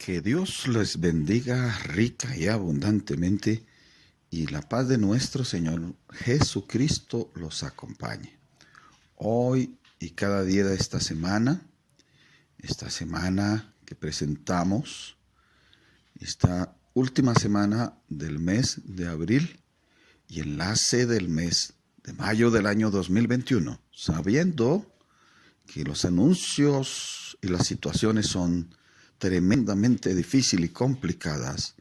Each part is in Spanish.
Que Dios les bendiga rica y abundantemente y la paz de nuestro Señor Jesucristo los acompañe. Hoy y cada día de esta semana que presentamos, esta última semana del mes de abril y enlace del mes de mayo del año 2021, sabiendo que los anuncios y las situaciones son tremendamente difíciles y complicadas,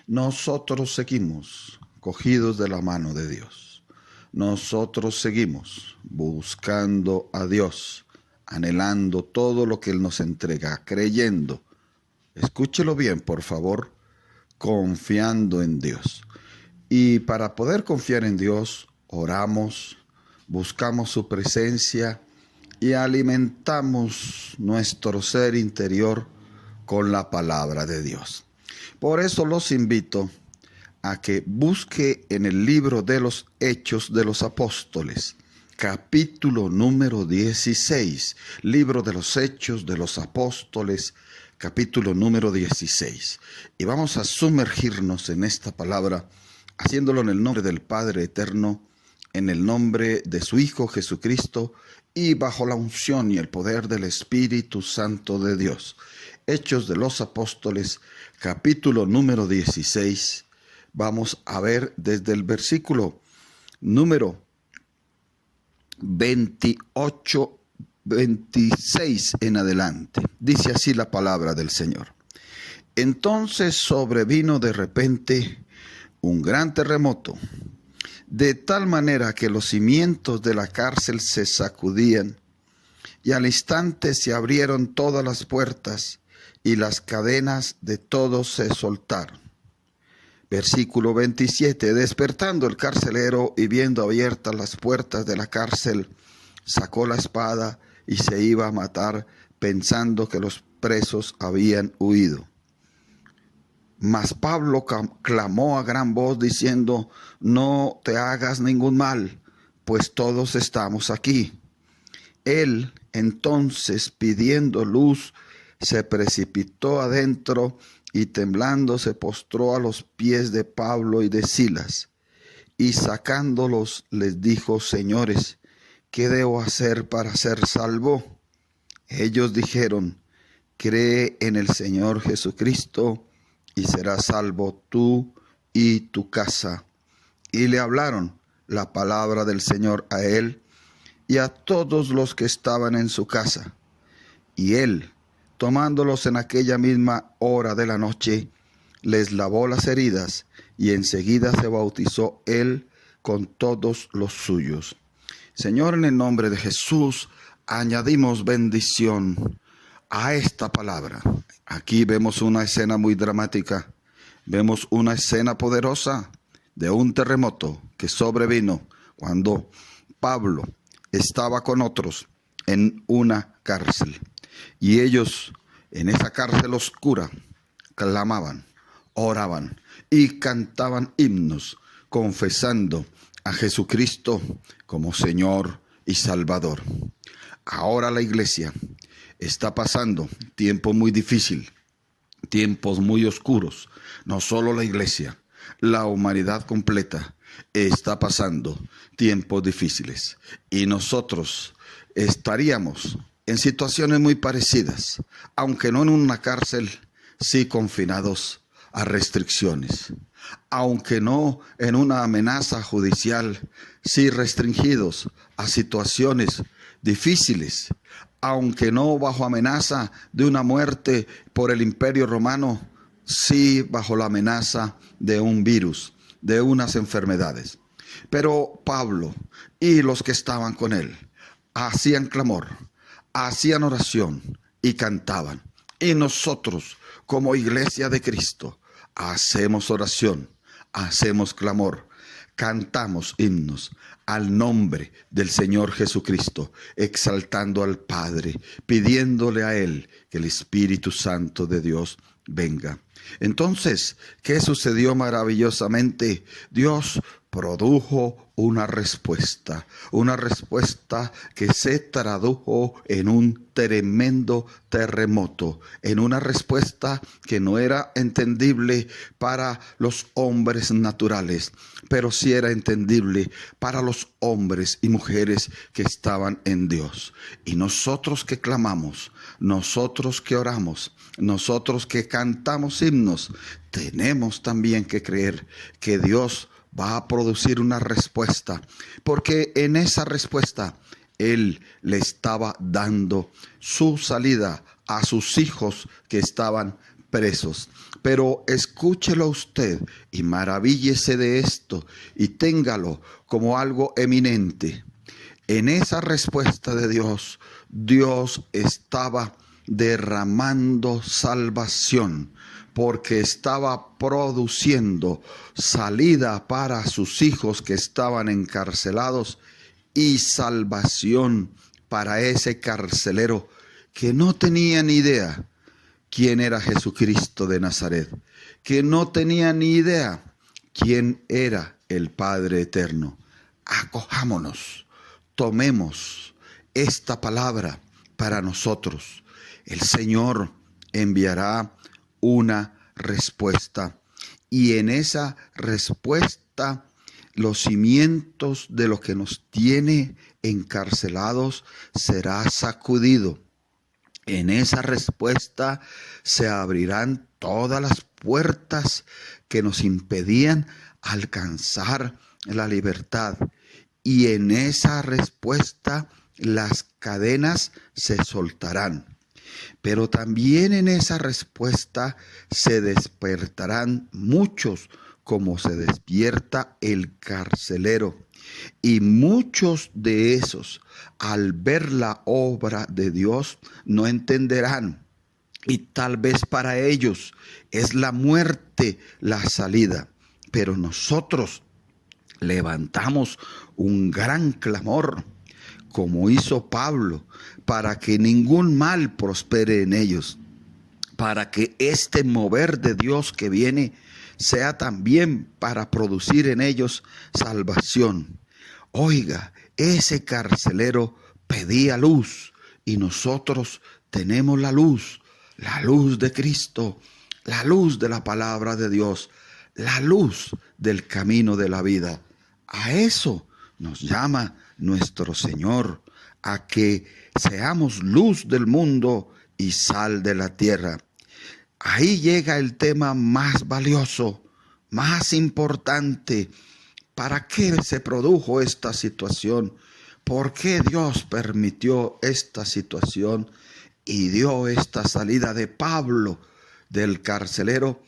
nosotros seguimos cogidos de la mano de Dios. Nosotros seguimos buscando a Dios, anhelando todo lo que Él nos entrega, creyendo, escúchelo bien por favor, confiando en Dios. Y para poder confiar en Dios, oramos, buscamos su presencia y alimentamos nuestro ser interior con la palabra de Dios. Por eso los invito a que busque en el libro de los Hechos de los Apóstoles, capítulo número 16, libro de los Hechos de los Apóstoles, capítulo número 16. Y vamos a sumergirnos en esta palabra, haciéndolo en el nombre del Padre Eterno, en el nombre de su Hijo Jesucristo y bajo la unción y el poder del Espíritu Santo de Dios. Hechos de los Apóstoles, capítulo número 16. Vamos a ver desde el versículo número 28, 26 en adelante. Dice así la palabra del Señor. Entonces sobrevino de repente un gran terremoto, de tal manera que los cimientos de la cárcel se sacudían, y al instante se abrieron todas las puertas, y las cadenas de todos se soltaron. Versículo 27. Despertando el carcelero y viendo abiertas las puertas de la cárcel, sacó la espada y se iba a matar, pensando que los presos habían huido. Mas Pablo clamó a gran voz diciendo: no te hagas ningún mal, pues todos estamos aquí. Él entonces, pidiendo luz, se precipitó adentro y temblando se postró a los pies de Pablo y de Silas. Y sacándolos les dijo: señores, ¿qué debo hacer para ser salvo? Ellos dijeron: cree en el Señor Jesucristo y serás salvo tú y tu casa. Y le hablaron la palabra del Señor a él y a todos los que estaban en su casa. Y él, tomándolos en aquella misma hora de la noche, les lavó las heridas, y enseguida se bautizó él con todos los suyos. Señor, en el nombre de Jesús, añadimos bendición a esta palabra. Aquí vemos una escena muy dramática, vemos una escena poderosa de un terremoto que sobrevino cuando Pablo estaba con otros en una cárcel. Y ellos en esa cárcel oscura clamaban, oraban y cantaban himnos, confesando a Jesucristo como Señor y Salvador. Ahora la iglesia está pasando tiempo muy difícil, tiempos muy oscuros. No solo la iglesia, la humanidad completa está pasando tiempos difíciles. Y nosotros estaríamos en situaciones muy parecidas, aunque no en una cárcel, sí confinados a restricciones, aunque no en una amenaza judicial, sí restringidos a situaciones difíciles, aunque no bajo amenaza de una muerte por el Imperio Romano, sí bajo la amenaza de un virus, de unas enfermedades. Pero Pablo y los que estaban con él hacían clamor, hacían oración y cantaban. Y nosotros, como iglesia de Cristo, hacemos oración, hacemos clamor, cantamos himnos al nombre del Señor Jesucristo, exaltando al Padre, pidiéndole a Él que el Espíritu Santo de Dios venga. Entonces, ¿qué sucedió maravillosamente? Dios produjo una respuesta que se tradujo en un tremendo terremoto, en una respuesta que no era entendible para los hombres naturales, pero sí era entendible para los hombres y mujeres que estaban en Dios. Y nosotros que clamamos, nosotros que oramos, nosotros que cantamos himnos, tenemos también que creer que Dios va a producir una respuesta, porque en esa respuesta Él le estaba dando su salida a sus hijos que estaban presos. Pero escúchelo usted y maravíllese de esto y téngalo como algo eminente. En esa respuesta de Dios, Dios estaba derramando salvación, porque estaba produciendo salida para sus hijos que estaban encarcelados y salvación para ese carcelero que no tenía ni idea quién era Jesucristo de Nazaret, que no tenía ni idea quién era el Padre Eterno. Acojámonos, tomemos esta palabra para nosotros. El Señor enviará una respuesta, y en esa respuesta los cimientos de lo que nos tiene encarcelados será sacudido. En esa respuesta se abrirán todas las puertas que nos impedían alcanzar la libertad, y en esa respuesta las cadenas se soltarán. Pero también en esa respuesta se despertarán muchos, como se despierta el carcelero. Y muchos de esos, al ver la obra de Dios, no entenderán. Y tal vez para ellos es la muerte la salida. Pero nosotros levantamos un gran clamor, como hizo Pablo, para que ningún mal prospere en ellos, para que este mover de Dios que viene sea también para producir en ellos salvación. Oiga, ese carcelero pedía luz, y nosotros tenemos la luz de Cristo, la luz de la palabra de Dios, la luz del camino de la vida. A eso nos llama nuestro Señor, a que seamos luz del mundo y sal de la tierra. Ahí llega el tema más valioso, más importante. ¿Para qué se produjo esta situación? ¿Por qué Dios permitió esta situación y dio esta salida de Pablo, del carcelero?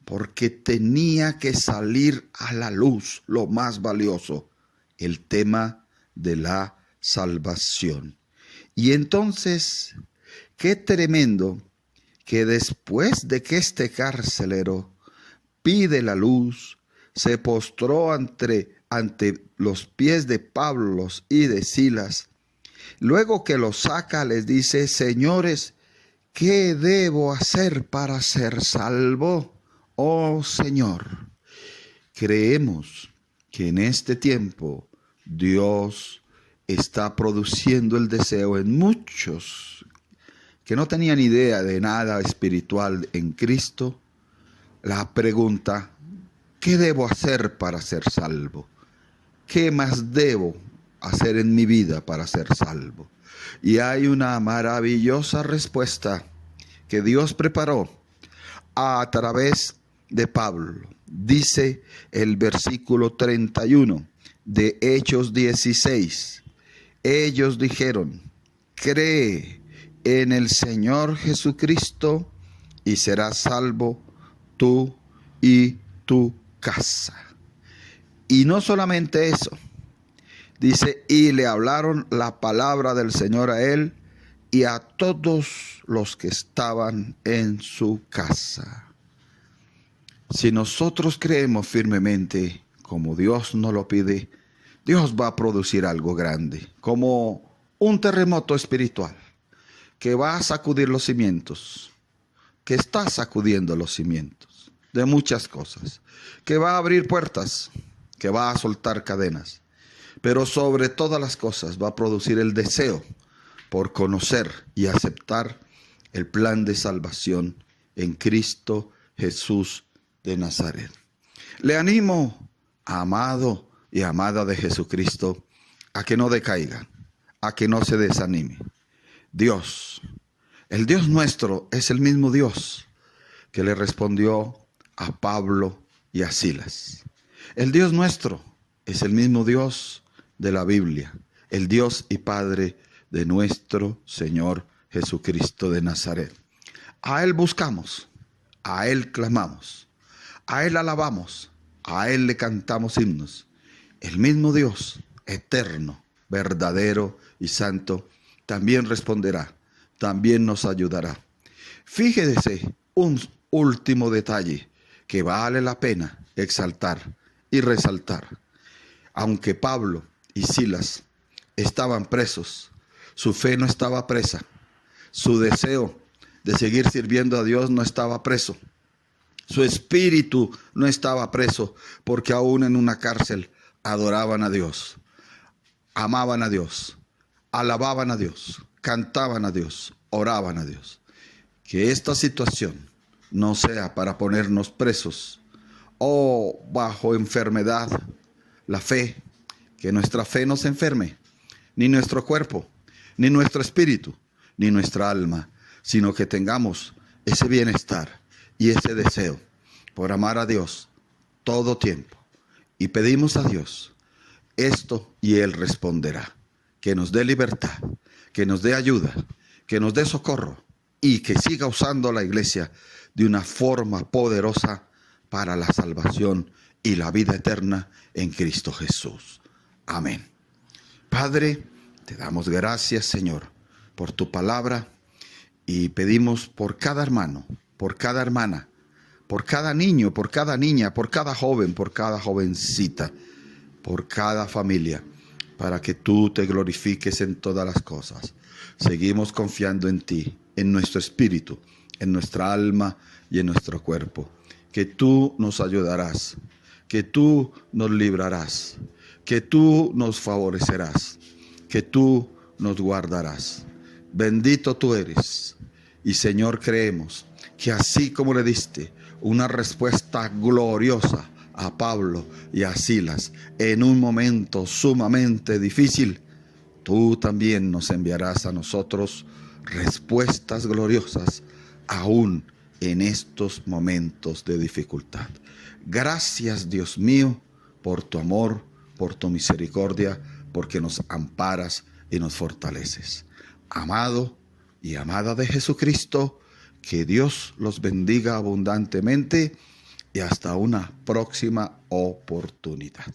Porque tenía que salir a la luz lo más valioso, el tema de la salvación. Y entonces, qué tremendo que después de que este carcelero pide la luz, se postró ante los pies de Pablo y de Silas. Luego que los saca, les dice: señores, ¿qué debo hacer para ser salvo? Oh Señor, creemos que en este tiempo Dios está produciendo el deseo en muchos que no tenían idea de nada espiritual en Cristo. La pregunta: ¿qué debo hacer para ser salvo? ¿Qué más debo hacer en mi vida para ser salvo? Y hay una maravillosa respuesta que Dios preparó a través de Pablo. Dice el versículo 31 de Hechos 16. Ellos dijeron: cree en el Señor Jesucristo y serás salvo tú y tu casa. Y no solamente eso, dice: y le hablaron la palabra del Señor a él y a todos los que estaban en su casa. Si nosotros creemos firmemente, como Dios nos lo pide, Dios va a producir algo grande, como un terremoto espiritual que va a sacudir los cimientos, que está sacudiendo los cimientos de muchas cosas, que va a abrir puertas, que va a soltar cadenas. Pero sobre todas las cosas va a producir el deseo por conocer y aceptar el plan de salvación en Cristo Jesús de Nazaret. Le animo, amado y amada de Jesucristo, a que no decaiga, a que no se desanime. Dios, el Dios nuestro, es el mismo Dios que le respondió a Pablo y a Silas. El Dios nuestro es el mismo Dios de la Biblia, el Dios y Padre de nuestro Señor Jesucristo de Nazaret. A Él buscamos, a Él clamamos, a Él alabamos, a Él le cantamos himnos. El mismo Dios, eterno, verdadero y santo, también responderá, también nos ayudará. Fíjese un último detalle que vale la pena exaltar y resaltar. Aunque Pablo y Silas estaban presos, su fe no estaba presa, su deseo de seguir sirviendo a Dios no estaba preso, su espíritu no estaba preso, porque aún en una cárcel adoraban a Dios, amaban a Dios, alababan a Dios, cantaban a Dios, oraban a Dios. Que esta situación no sea para ponernos presos o bajo enfermedad la fe, que nuestra fe no se enferme, ni nuestro cuerpo, ni nuestro espíritu, ni nuestra alma, sino que tengamos ese bienestar y ese deseo por amar a Dios todo tiempo. Y pedimos a Dios esto y Él responderá. Que nos dé libertad, que nos dé ayuda, que nos dé socorro y que siga usando la iglesia de una forma poderosa para la salvación y la vida eterna en Cristo Jesús. Amén. Padre, te damos gracias, Señor, por tu palabra y pedimos por cada hermano, por cada hermana, por cada niño, por cada niña, por cada joven, por cada jovencita, por cada familia, para que tú te glorifiques en todas las cosas. Seguimos confiando en ti, en nuestro espíritu, en nuestra alma y en nuestro cuerpo. Que tú nos ayudarás, que tú nos librarás, que tú nos favorecerás, que tú nos guardarás. Bendito tú eres. Y Señor, creemos que así como le diste una respuesta gloriosa a Pablo y a Silas en un momento sumamente difícil, tú también nos enviarás a nosotros respuestas gloriosas aún en estos momentos de dificultad. Gracias, Dios mío, por tu amor, por tu misericordia, porque nos amparas y nos fortaleces. Amado y amada de Jesucristo, que Dios los bendiga abundantemente y hasta una próxima oportunidad.